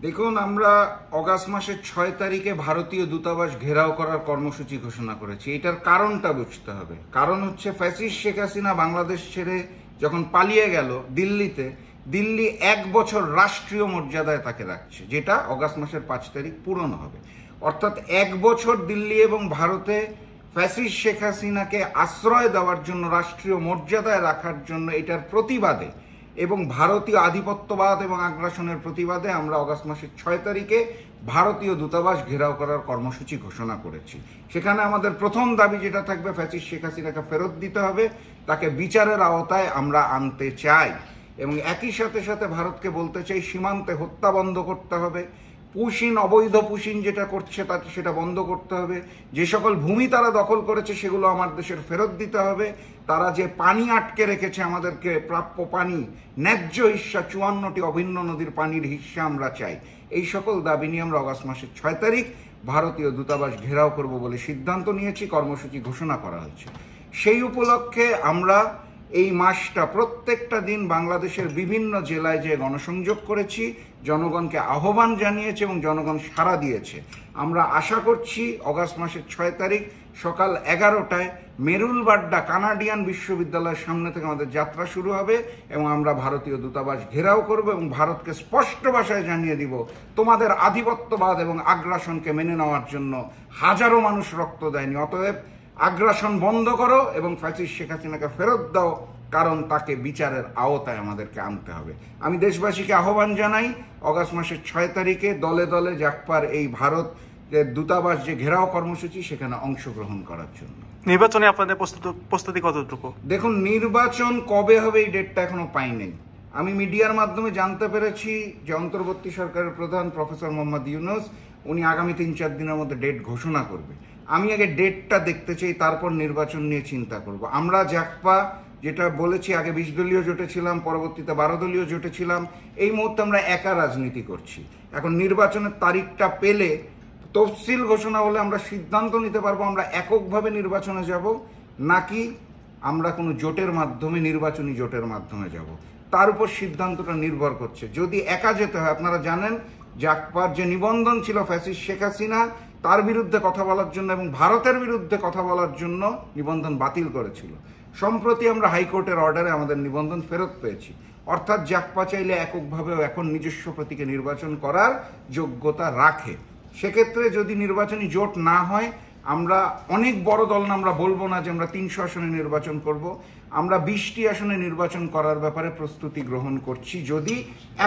দেখুন, আমরা অগাস্ট মাসের 6 তারিখে ভারতীয় দূতাবাস ঘেরাও করার কর্মসূচি ঘোষণা করেছি। এটার কারণটা বুঝতে হবে। কারণ হচ্ছে ফ্যাসিস্ট শেখ হাসিনা বাংলাদেশ ছেড়ে যখন পালিয়ে গেল দিল্লিতে, দিল্লি 1 বছর রাষ্ট্রীয় মর্যাদায় তাকে রাখছে, যেটা অগাস্ট মাসের 5 তারিখ পূরণ হবে। অর্থাৎ 1 বছর দিল্লি এবং ভারতে ফ্যাসিস্ট শেখ হাসিনাকে আশ্রয় দেওয়ার জন্য, রাষ্ট্রীয় মর্যাদায় রাখার জন্য, এটার প্রতিবাদে এবং ভারতীয় আধিপত্যবাদ এবং আগ্রাসনের প্রতিবাদে আমরা অগাস্ট মাসের 6 তারিখে ভারতীয় দূতাবাস ঘেরাও করার কর্মসূচি ঘোষণা করেছি। সেখানে আমাদের প্রথম দাবি যেটা থাকবে, ফ্যাসিস্ট শেখ হাসিনাকে ফেরত দিতে হবে, তাকে বিচারের আওতায় আমরা আনতে চাই। এবং একই সাথে সাথে ভারতকে বলতে চাই, সীমান্তে হত্যা বন্ধ করতে হবে, পুশিন, অবৈধ পুশিন যেটা করছে তাকে সেটা বন্ধ করতে হবে। যে সকল ভূমি তারা দখল করেছে সেগুলো আমার দেশের ফেরত দিতে হবে। তারা যে পানি আটকে রেখেছে, আমাদেরকে প্রাপ্য পানি, ন্যায্য হিস্সা, 54টি অভিন্ন নদীর পানির হিস্সা আমরা চাই। এই সকল দাবি নিয়ে আমরা অগাস্ট মাসের 6 তারিখ ভারতীয় দূতাবাস ঘেরাও করব বলে সিদ্ধান্ত নিয়েছি, কর্মসূচি ঘোষণা করা হয়েছে। সেই উপলক্ষে আমরা এই মাসটা প্রত্যেকটা দিন বাংলাদেশের বিভিন্ন জেলায় যে গণসংযোগ করেছি, জনগণকে আহ্বান জানিয়েছে এবং জনগণ সাড়া দিয়েছে। আমরা আশা করছি অগাস্ট মাসের 6 তারিখ সকাল 11টায় মেরুলবাড্ডা কানাডিয়ান বিশ্ববিদ্যালয়ের সামনে থেকে আমাদের যাত্রা শুরু হবে এবং আমরা ভারতীয় দূতাবাস ঘেরাও করব এবং ভারতকে স্পষ্ট ভাষায় জানিয়ে দিব, তোমাদের আধিপত্যবাদ এবং আগ্রাসনকে মেনে নেওয়ার জন্য হাজারো মানুষ রক্ত দেয়নি। অতএব আগ্রাসন বন্ধ করো এবং ফ্যাসিস্ট শেখ হাসিনাকে ফেরত দাও, কারণ তাকে বিচারের আওতায় আমাদেরকে আনতে হবে। আমি দেশবাসীকে আহ্বান জানাই অগাস্ট মাসের 6 তারিখে দলে দলে জাকপার এই ভারত দূতাবাস যে ঘেরাও কর্মসূচি, সেখানে অংশগ্রহণ করার জন্য। নির্বাচনে আপনাদের প্রস্তুতি কতটুকু? দেখুন, নির্বাচন কবে হবে এই ডেটটা এখনো পাই নাই। আমি মিডিয়ার মাধ্যমে জানতে পেরেছি যে অন্তর্বর্তী সরকারের প্রধান প্রফেসর মোহাম্মদ ইউনূস, উনি আগামী 3-4 দিনের মধ্যে ডেট ঘোষণা করবে। আমি আগে ডেটটা দেখতে চাই, তারপর নির্বাচন নিয়ে চিন্তা করব। আমরা জাকপা যেটা বলেছি, আগে 20 দলীয় জোটে ছিলাম, পরবর্তীতে 12 দলীয় জোটে ছিলাম। এই মুহূর্তে আমরা একা রাজনীতি করছি। এখন নির্বাচনের তারিখটা পেলে, তফসিল ঘোষণা হলে আমরা সিদ্ধান্ত নিতে পারবো আমরা এককভাবে নির্বাচনে যাব নাকি আমরা কোনো জোটের মাধ্যমে, নির্বাচনী জোটের মাধ্যমে যাব। তার উপর সিদ্ধান্তটা নির্ভর করছে। যদি একা যেতে হয়, আপনারা জানেন জাকপার যে নিবন্ধন ছিল ফ্যাসিস্ট শেখ হাসিনা তার বিরুদ্ধে কথা বলার জন্য এবং ভারতের বিরুদ্ধে কথা বলার জন্য নিবন্ধন বাতিল করেছিল। সম্প্রতি আমরা হাইকোর্টের অর্ডারে আমাদের নিবন্ধন ফেরত পেয়েছি। অর্থাৎ জাকপা চাইলে এককভাবেও এখন নিজস্ব প্রতীকে নির্বাচন করার যোগ্যতা রাখে। সেক্ষেত্রে যদি নির্বাচনী জোট না হয়, আমরা অনেক বড় দল না, আমরা বলবো না যে আমরা 300 আসনে নির্বাচন করব। আমরা 20টি আসনে নির্বাচন করার ব্যাপারে প্রস্তুতি গ্রহণ করছি যদি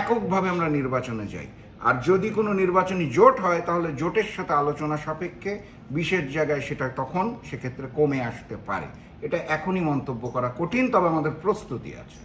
এককভাবে আমরা নির্বাচনে যাই। আর যদি কোনো নির্বাচনী জোট হয়, তাহলে জোটের সাথে আলোচনা সাপেক্ষে 20-এর জায়গায় সেটা তখন সেক্ষেত্রে কমে আসতে পারে। এটা এখনই মন্তব্য করা কঠিন, তবে আমাদের প্রস্তুতি আছে।